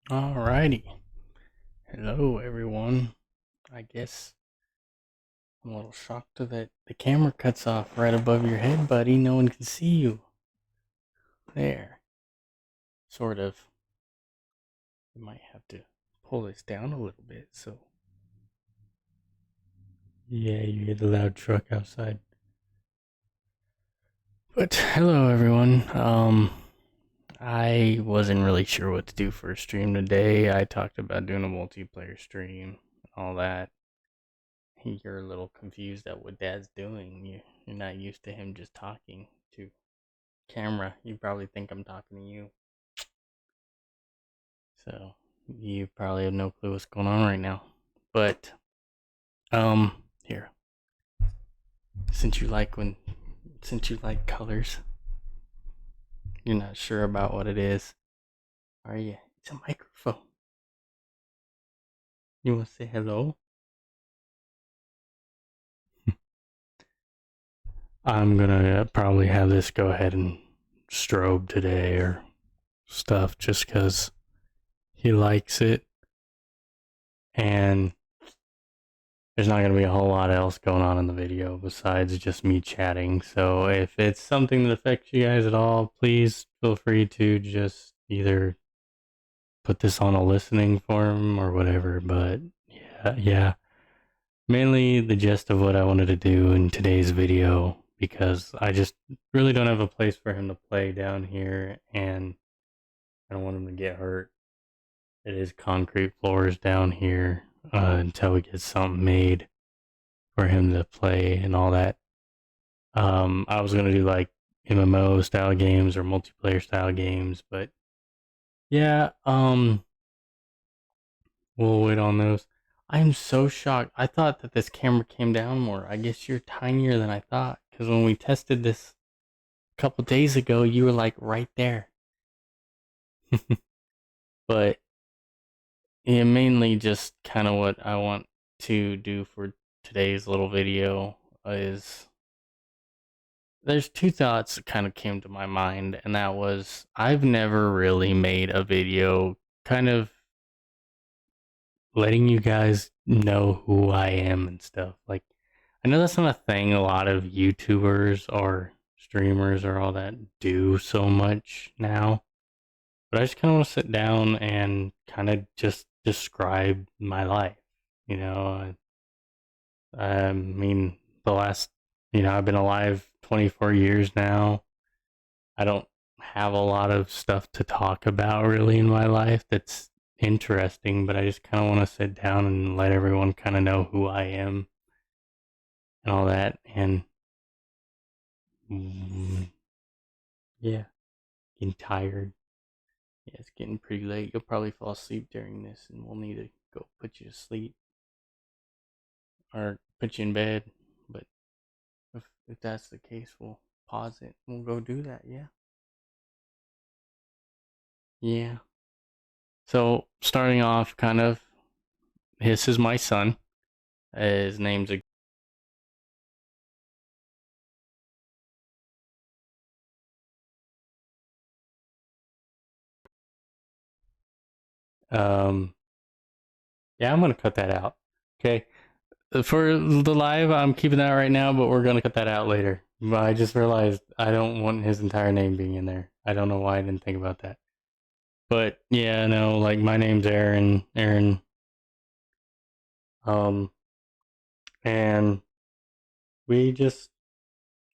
Alrighty. Hello, everyone. I guess I'm a little shocked that the camera cuts off right above your head, buddy. No one can see you. There. Sort of. You might have to pull this down a little bit, so. Yeah, you hear the loud truck outside. But hello, everyone. I wasn't really sure what to do for a stream today. I talked about doing a multiplayer stream and all that. You're a little confused at what Dad's doing. You're not used to him just talking to camera. You probably think I'm talking to you. So you probably have no clue what's going on right now. But here. Since you like when since you like colors, you're not sure about what it is, are you? It's a microphone. You wanna say hello? I'm gonna probably have this go ahead and strobe today or stuff just because he likes it, and there's not going to be a whole lot else going on in the video besides just me chatting. So if it's something that affects you guys at all, please feel free to just either put this on a listening form or whatever. But yeah, mainly the gist of what I wanted to do in today's video, because I just really don't have a place for him to play down here, and I don't want him to get hurt. It is concrete floors down here until we get something made for him to play and all that. I was gonna do like MMO style games or multiplayer style games, but yeah, we'll wait on those. I'm so shocked. I thought that this camera came down more. I guess you're tinier than I thought, because when we tested this a couple days ago, you were like right there. But yeah, mainly just kind of what I want to do for today's little video is there's two thoughts that kind of came to my mind, and that was I've never really made a video kind of letting you guys know who I am and stuff. Like, I know that's not a thing a lot of YouTubers or streamers or all that do so much now, but I just kind of want to sit down and kind of just describe my life. You know, I mean, the last, I've been alive 24 years now. I don't have a lot of stuff to talk about really in my life that's interesting, but I just kind of want to sit down and let everyone kind of know who I am and all that. And mm, yeah, getting tired. Yeah, it's getting pretty late. You'll probably fall asleep during this, and we'll need to go put you to sleep or put you in bed. But if that's the case, we'll pause it. We'll go do that. Yeah. Yeah. So starting off, kind of, this is my son. His name's um. Yeah, I'm gonna cut that out. Okay. For the live, I'm keeping that right now, but we're gonna cut that out later. But I just realized I don't want his entire name being in there. I don't know why I didn't think about that. But yeah, no, like my name's Aaron. Aaron. Um, and we just,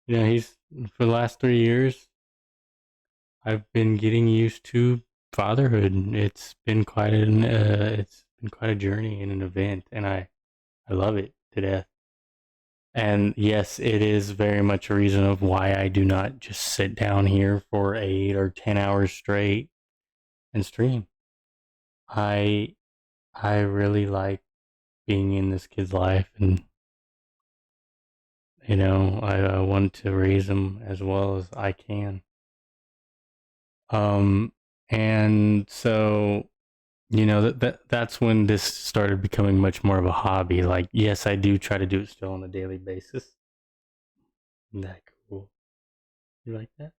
he's for the last 3 years. I've been getting used to fatherhood. It's been quite a journey and an event, and I love it to death. And yes, it is very much a reason of why I do not just sit down here for 8 or 10 hours straight and stream. I I really like being in this kid's life, and I want to raise him as well as I can. Um, and so that's when this started becoming much more of a hobby. Like, yes, I do try to do it still on a daily basis. Isn't that cool? You like that?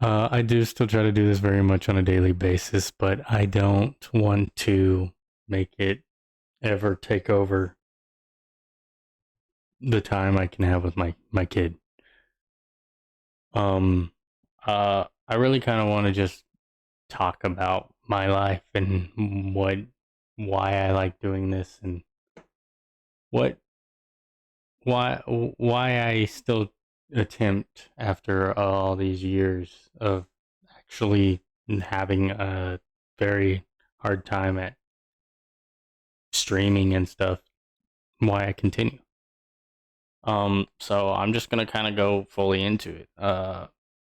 I do still try to do this very much on a daily basis, but I don't want to make it ever take over the time I can have with my kid. Um, I really kind of want to just talk about my life and why I like doing this and what, why I still attempt after all these years of actually having a very hard time at streaming and stuff, why I continue. So I'm just gonna kind of go fully into it.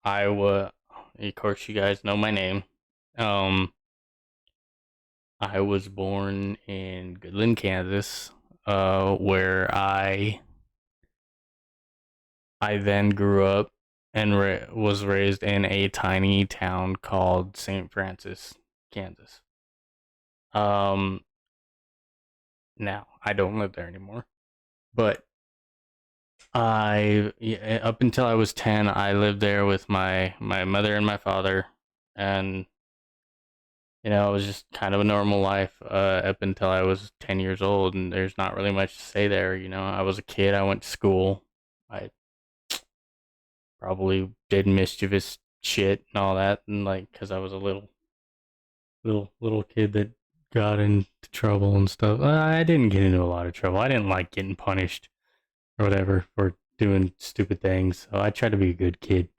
Iowa, of course, you guys know my name. Um, I was born in Goodland, Kansas, where I then grew up and was raised in a tiny town called St. Francis, Kansas. Um, Now I don't live there anymore, but up until I was 10, I lived there with my mother and my father, and it was just kind of a normal life up until I was 10 years old, and there's not really much to say there. I was a kid. I went to school. I probably did mischievous shit and all that, and like because I was a little kid that got into trouble and stuff. I didn't get into a lot of trouble. I didn't like getting punished or whatever for doing stupid things. So I tried to be a good kid.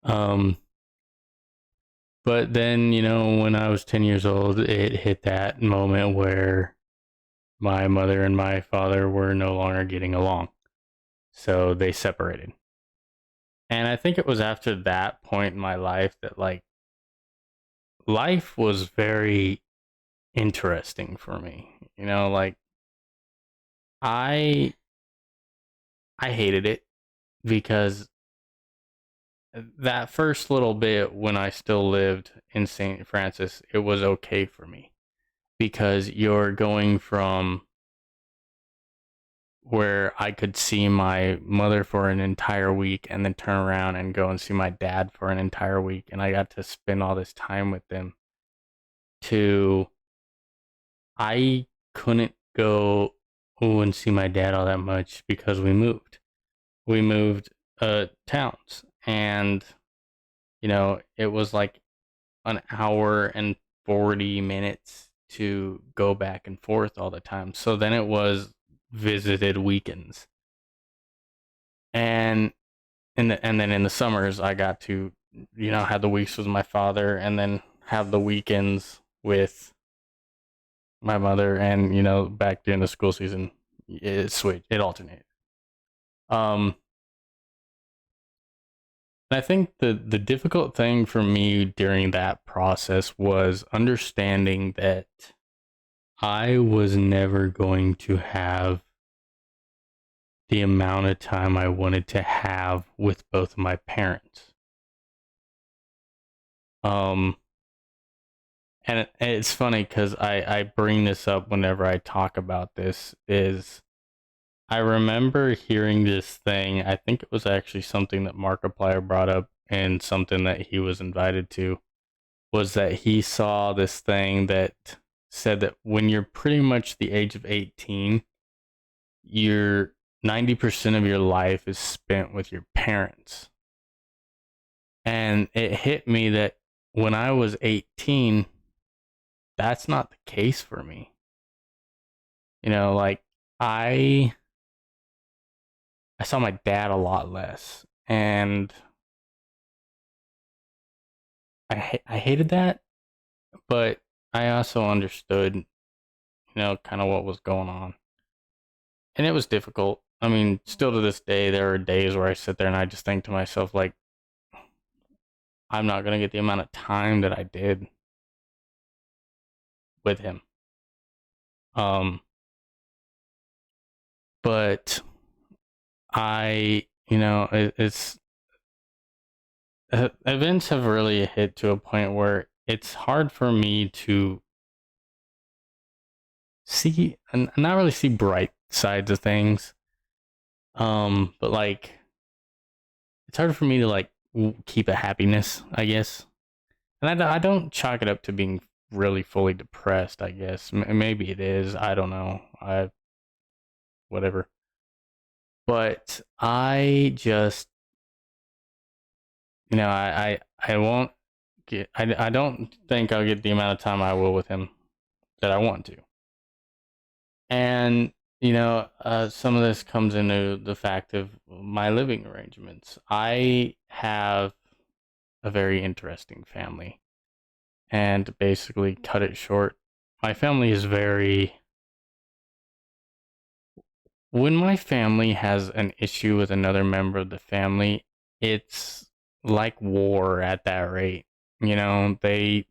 Um, but then when I was 10 years old, it hit that moment where my mother and my father were no longer getting along, so they separated. And I think it was after that point in my life that like life was very interesting for me. Like I I hated it because that first little bit when I still lived in St. Francis, it was okay for me because you're going from where I could see my mother for an entire week and then turn around and go and see my dad for an entire week, and I got to spend all this time with them, to I couldn't go and see my dad all that much because we moved. We moved towns, and it was like an hour and 40 minutes to go back and forth all the time. So then it was visited weekends. And and then in the summers I got to have the weeks with my father and then have the weekends with my mother, and back during the school season it alternated. Um I think the difficult thing for me during that process was understanding that I was never going to have the amount of time I wanted to have with both of my parents. Um, and it's funny because I bring this up whenever I talk about this. Is I remember hearing this thing. I think it was actually something that Markiplier brought up, and something that he was invited to was that he saw this thing that said that when you're pretty much the age of 18, your 90% of your life is spent with your parents. And it hit me that when I was 18, that's not the case for me. Like I I saw my dad a lot less, and I hated that, but I also understood, kind of what was going on. And it was difficult. I mean, still to this day there are days where I sit there and I just think to myself like I'm not going to get the amount of time that I did with him. Um but it's events have really hit to a point where it's hard for me to see and not really see bright sides of things. But like it's hard for me to like keep a happiness, I guess. And I don't chalk it up to being really fully depressed, I guess. Maybe it is. I don't know. Whatever. But I just, I won't get, I don't think I'll get the amount of time I will with him that I want to. And, some of this comes into the fact of my living arrangements. I have a very interesting family. And basically, cut it short, my family is very. When my family has an issue with another member of the family, it's like war at that rate. They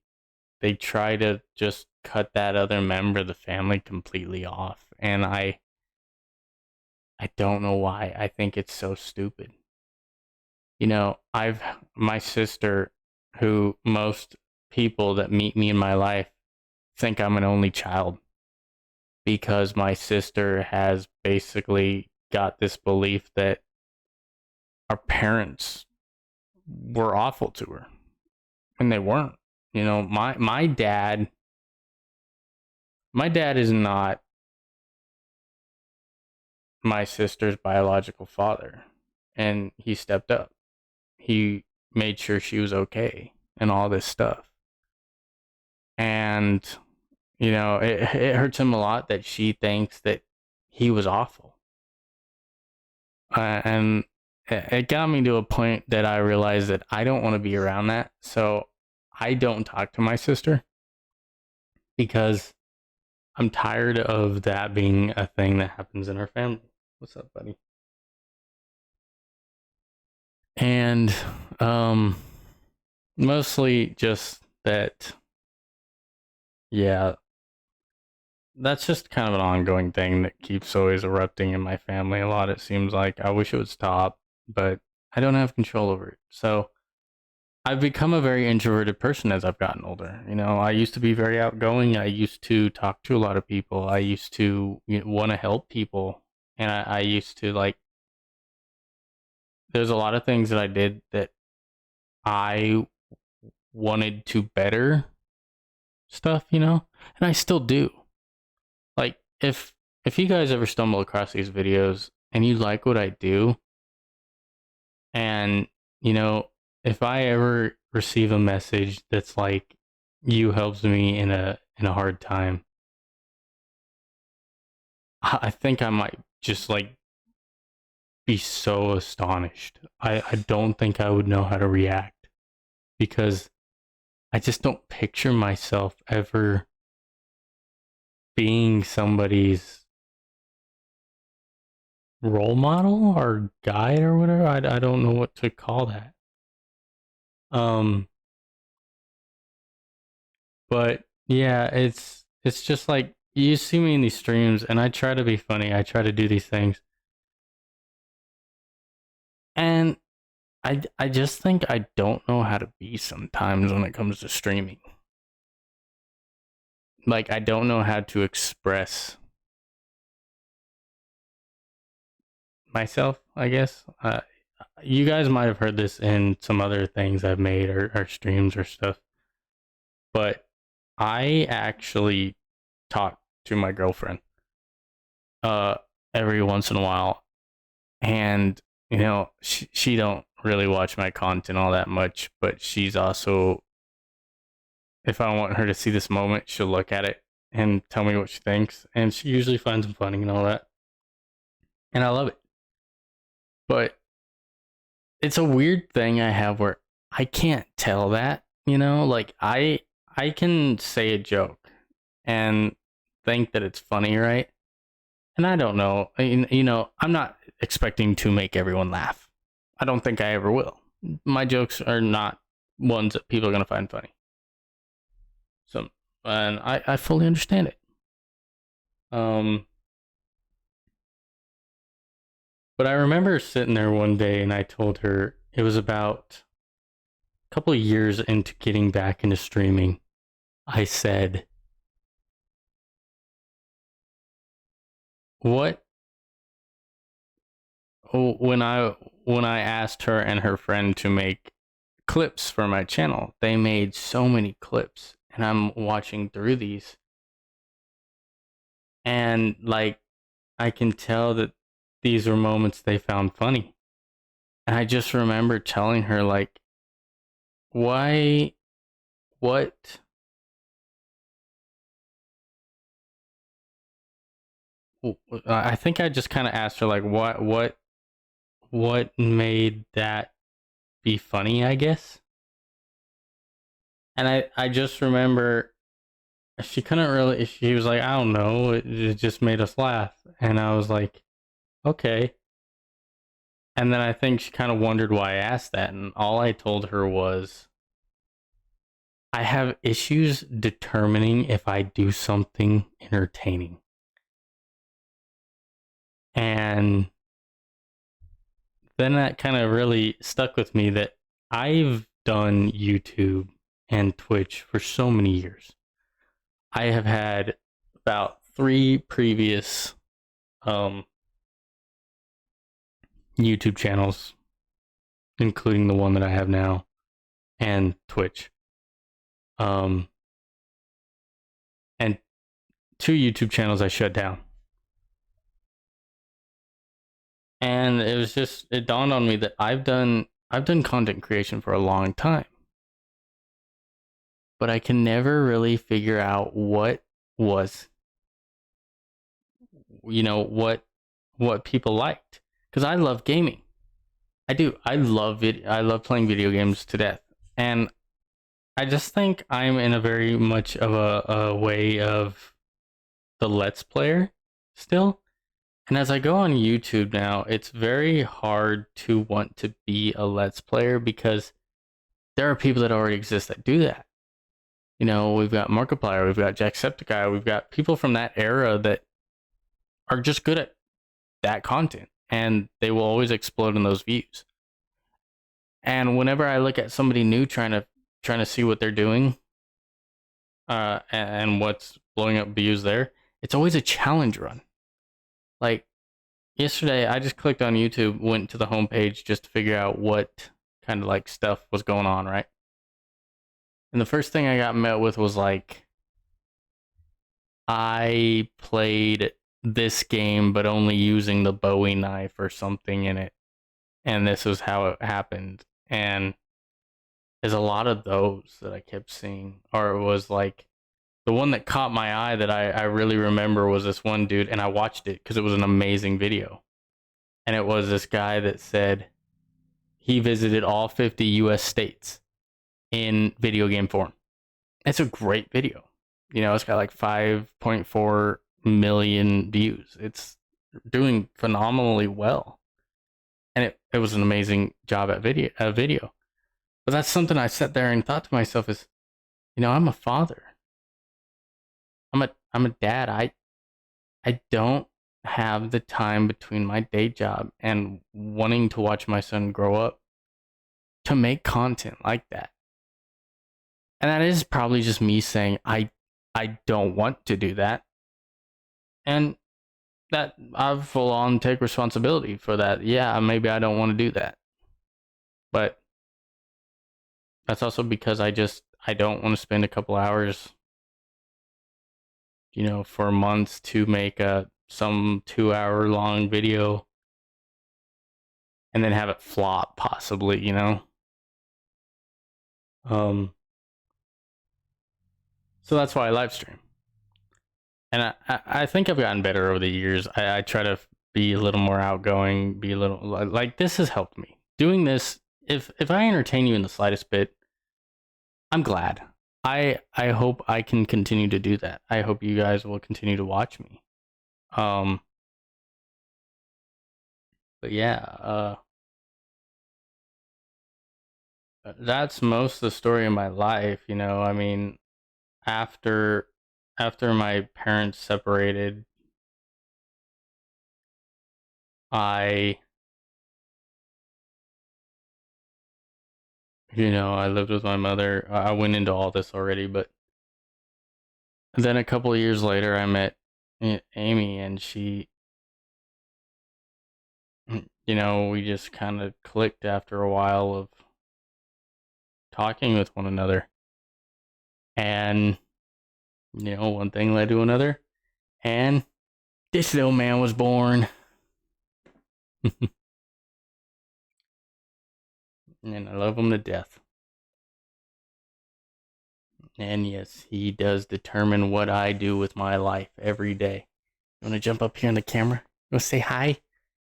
try to just cut that other member of the family completely off, and I don't know why. I think it's so stupid. I've my sister, who most people that meet me in my life think I'm an only child, because my sister has basically got this belief that our parents were awful to her, and they weren't. My dad is not my sister's biological father, and he stepped up. He made sure she was okay and all this stuff. And it hurts him a lot that she thinks that he was awful. And it got me to a point that I realized that I don't want to be around that. So I don't talk to my sister, because I'm tired of that being a thing that happens in our family. What's up, buddy? And mostly just that, yeah, that's just kind of an ongoing thing that keeps always erupting in my family a lot. It seems like I wish it would stop, but I don't have control over it. So I've become a very introverted person as I've gotten older. I used to be very outgoing. I used to talk to a lot of people. I used to want to help people. And I used to, like, there's a lot of things that I did that I wanted to better stuff, and I still do. Like, if you guys ever stumble across these videos and you like what I do, and if I ever receive a message that's like, you helped me in a hard time, I think I might just, like, be so astonished. I don't think I would know how to react, because I just don't picture myself ever being somebody's role model or guide or whatever. I don't know what to call that. But yeah, it's just like, you see me in these streams and I try to be funny. I try to do these things. And I just think I don't know how to be sometimes when it comes to streaming. Like, I don't know how to express myself, I guess. You guys might have heard this in some other things I've made, or streams or stuff. But I actually talk to my girlfriend every once in a while. And she don't really watch my content all that much, but she's also, if I want her to see this moment, she'll look at it and tell me what she thinks, and she usually finds them funny and all that, and I love it. But it's a weird thing I have where I can't tell that, like, I can say a joke and think that it's funny, right? And I don't know, I'm not expecting to make everyone laugh. I don't think I ever will. My jokes are not ones that people are going to find funny. So, and I fully understand it. But I remember sitting there one day and I told her, it was about a couple of years into getting back into streaming. I said, what, when I asked her and her friend to make clips for my channel. They made so many clips, and I'm watching through these, and like I can tell that these are moments they found funny. And I just remember telling her, like, why, what, I think I just kind of asked her, like, what made that be funny, I guess. And I just remember she couldn't really, she was like, I don't know, it just made us laugh. And I was like, okay. And then I think she kind of wondered why I asked that. And all I told her was, I have issues determining if I do something entertaining. And then that kind of really stuck with me that I've done YouTube and Twitch for so many years. I have had about 3 previous YouTube channels, including the one that I have now, and Twitch. And 2 YouTube channels I shut down. And it dawned on me that I've done content creation for a long time. But I can never really figure out what was, what people liked. Because I love gaming. I do. I love it. I love playing video games to death. And I just think I'm in a very much of a way of the Let's Player still. And as I go on YouTube now, it's very hard to want to be a Let's Player because there are people that already exist that do that. You know, we've got Markiplier, we've got Jacksepticeye, we've got people from that era that are just good at that content, and they will always explode in those views. And whenever I look at somebody new trying to see what they're doing, and what's blowing up views there, it's always a challenge run. Like yesterday, I just clicked on YouTube, went to the homepage just to figure out what kind of like stuff was going on, right? And the first thing I got met with was like, I played this game, but only using the Bowie knife or something in it. And this was how it happened. And there's a lot of those that I kept seeing. Or it was like, the one that caught my eye that I really remember was this one dude, and I watched it because it was an amazing video. And it was this guy that said he visited all 50 US states in video game form. It's a great video. You know, it's got like 5.4 million views. It's doing phenomenally well. And it was an amazing job at video. But that's something I sat there and thought to myself is, you know, I'm a father. I'm a dad. I don't have the time between my day job and wanting to watch my son grow up to make content like that. And that is probably just me saying I don't want to do that. And that I full on take responsibility for that. Yeah, maybe I don't want to do that. But that's also because I don't want to spend a couple hours, you know, for months to make some 2-hour long video and then have it flop possibly, you know. So that's why I live stream. And I think I've gotten better over the years. I try to be a little more outgoing, be a little like this has helped me. Doing this, if I entertain you in the slightest bit, I'm glad. I hope I can continue to do that. I hope you guys will continue to watch me. But yeah, that's most of the story of my life, you know. I mean, after my parents separated, I I lived with my mother. I went into all this already, but then a couple of years later I met Amy, and she, we just kind of clicked after a while of talking with one another. And, one thing led to another. And this little man was born. And I love him to death. And yes, he does determine what I do with my life every day. You want to jump up here in the camera? You want to say hi?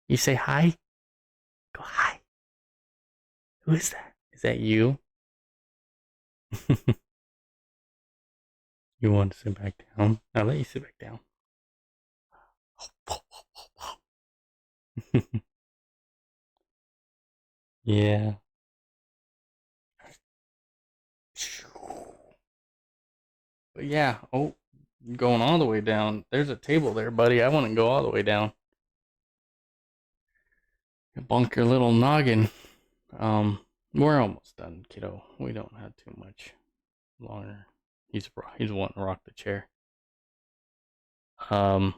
You say hi? Go hi. Who is that? Is that you? You want to sit back down? I'll let you sit back down. Yeah. But yeah, going all the way down. There's a table there, buddy. I wouldn't go all the way down. Bunk your little noggin. We're almost done, kiddo. We don't have too much longer. He's wanting to rock the chair. But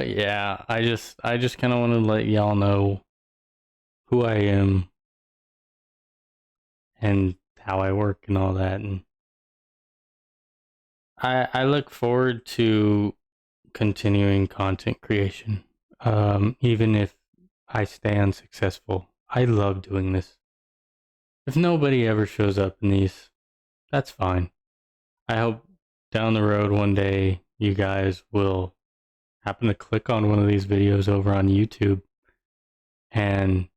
yeah, I just kind of want to let y'all know who I am and how I work and all that. And I look forward to continuing content creation. Even if I stay unsuccessful, I love doing this. If nobody ever shows up in these, that's fine. I hope down the road one day you guys will happen to click on one of these videos over on YouTube, and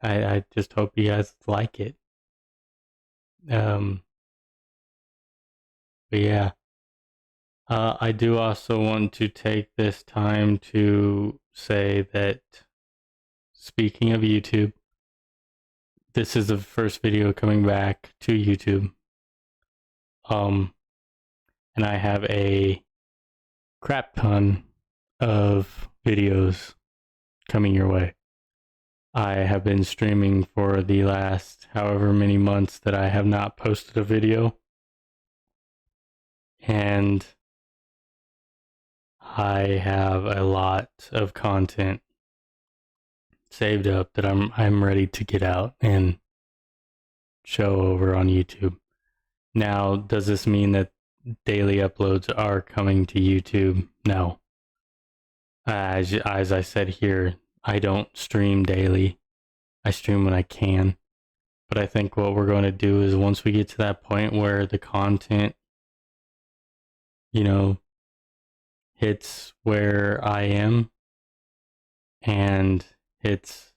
I just hope you guys like it. But yeah, I do also want to take this time to say that, speaking of YouTube, this is the first video coming back to YouTube. And I have a crap ton of videos coming your way. I have been streaming for the last however many months that I have not posted a video. And I have a lot of content saved up that I'm ready to get out and show over on YouTube. Now, does this mean that daily uploads are coming to YouTube? No. As I said here, I don't stream daily. I stream when I can. But I think what we're going to do is, once we get to that point where the content, hits where I am, and it's,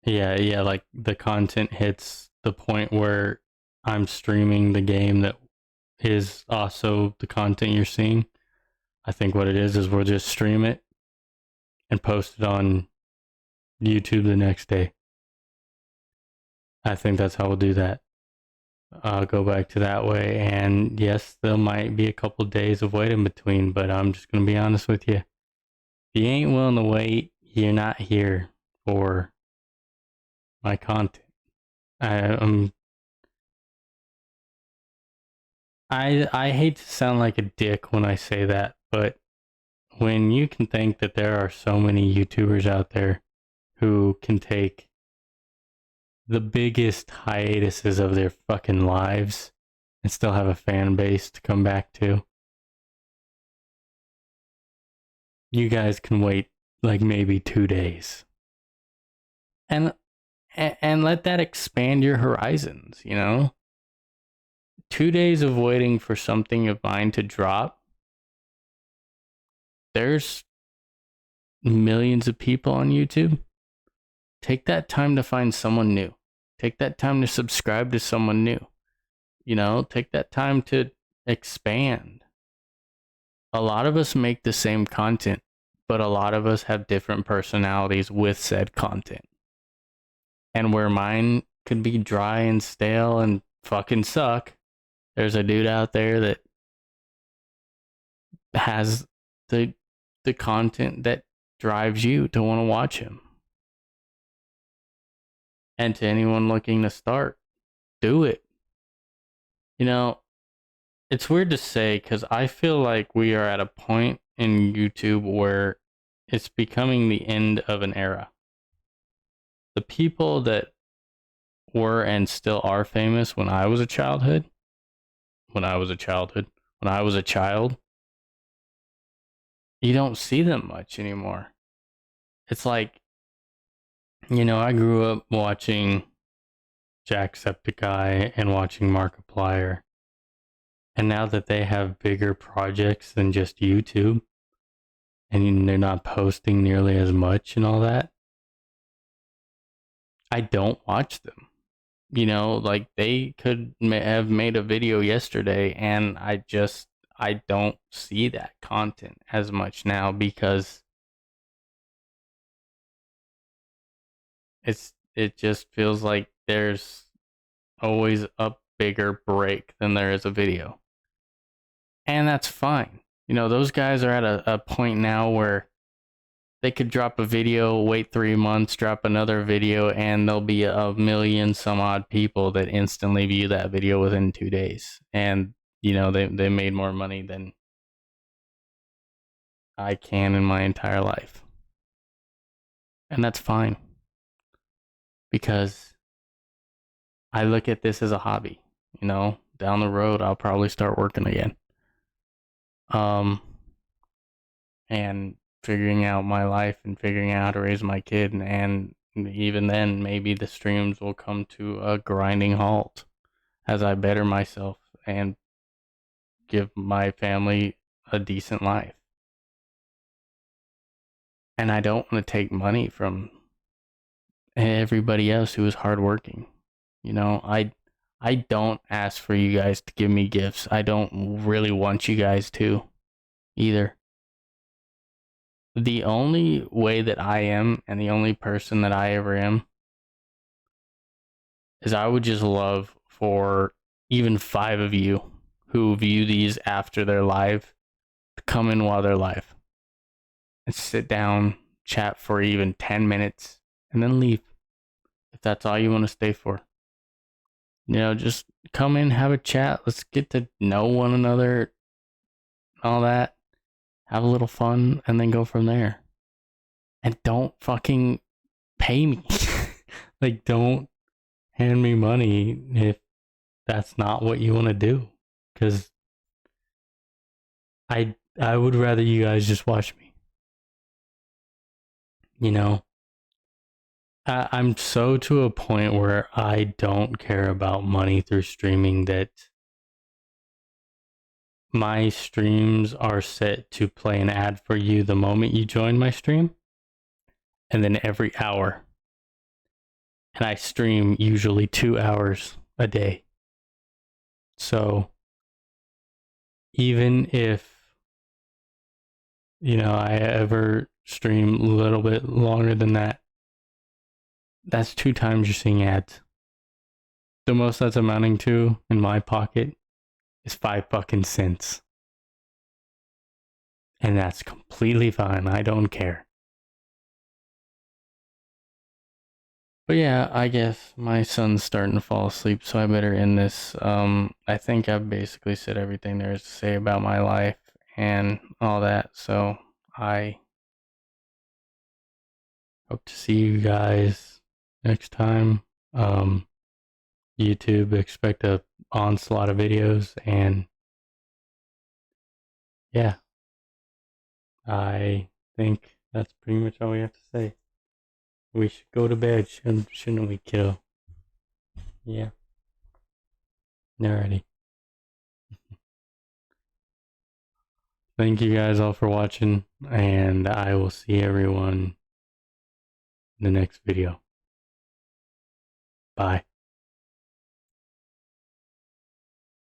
like the content hits the point where I'm streaming the game that is also the content you're seeing. I think what it is we'll just stream it and post it on YouTube the next day. I think that's how we'll do that. I'll go back to that way, and yes, there might be a couple days of wait in between, but I'm just going to be honest with you. If you ain't willing to wait, you're not here for my content. I hate to sound like a dick when I say that, but when you can think that there are so many YouTubers out there who can take the biggest hiatuses of their fucking lives and still have a fan base to come back to, you guys can wait like maybe 2 days. And let that expand your horizons, 2 days of waiting for something of mine to drop. There's millions of people on YouTube. Take that time to find someone new. Take that time to subscribe to someone new. Take that time to expand. A lot of us make the same content, but a lot of us have different personalities with said content. And where mine could be dry and stale and fucking suck, there's a dude out there that has the content that drives you to want to watch him. And to anyone looking to start, do it. It's weird to say, because I feel like we are at a point in YouTube where it's becoming the end of an era. The people that were and still are famous when I was a child, you don't see them much anymore. It's like, I grew up watching Jacksepticeye and watching Markiplier. And now that they have bigger projects than just YouTube, and they're not posting nearly as much and all that, I don't watch them. Like they could have made a video yesterday, and I don't see that content as much now because it just feels like there's always a bigger break than there is a video. And that's fine. Those guys are at a point now where they could drop a video, wait 3 months, drop another video, and there'll be a million some odd people that instantly view that video within 2 days. And, they made more money than I can in my entire life. And that's fine. Because I look at this as a hobby. Down the road, I'll probably start working again. And figuring out my life and figuring out how to raise my kid, and even then maybe the streams will come to a grinding halt as I better myself and give my family a decent life. And I don't want to take money from everybody else who is hardworking. I don't ask for you guys to give me gifts. I don't really want you guys to either. The only way that I am, and the only person that I ever am, is I would just love for even 5 of you who view these after they're live to come in while they're live and sit down, chat for even 10 minutes, and then leave if that's all you want to stay for. Just come in, have a chat. Let's get to know one another, all that. Have a little fun, and then go from there. And don't fucking pay me. Like, don't hand me money if that's not what you want to do. Because I would rather you guys just watch me. I'm so to a point where I don't care about money through streaming that my streams are set to play an ad for you the moment you join my stream, and then every hour. And I stream usually 2 hours a day. So even if, I ever stream a little bit longer than that, that's 2 times you're seeing ads. The most that's amounting to in my pocket is 5 fucking cents. And that's completely fine. I don't care. But yeah, I guess my son's starting to fall asleep, so I better end this. I think I've basically said everything there is to say about my life and all that. So I hope to see you guys next time. YouTube, expect a onslaught of videos, and yeah, I think that's pretty much all we have to say. We should go to bed, shouldn't we, kiddo? Yeah. Alrighty. Thank you guys all for watching, and I will see everyone in the next video. Bye.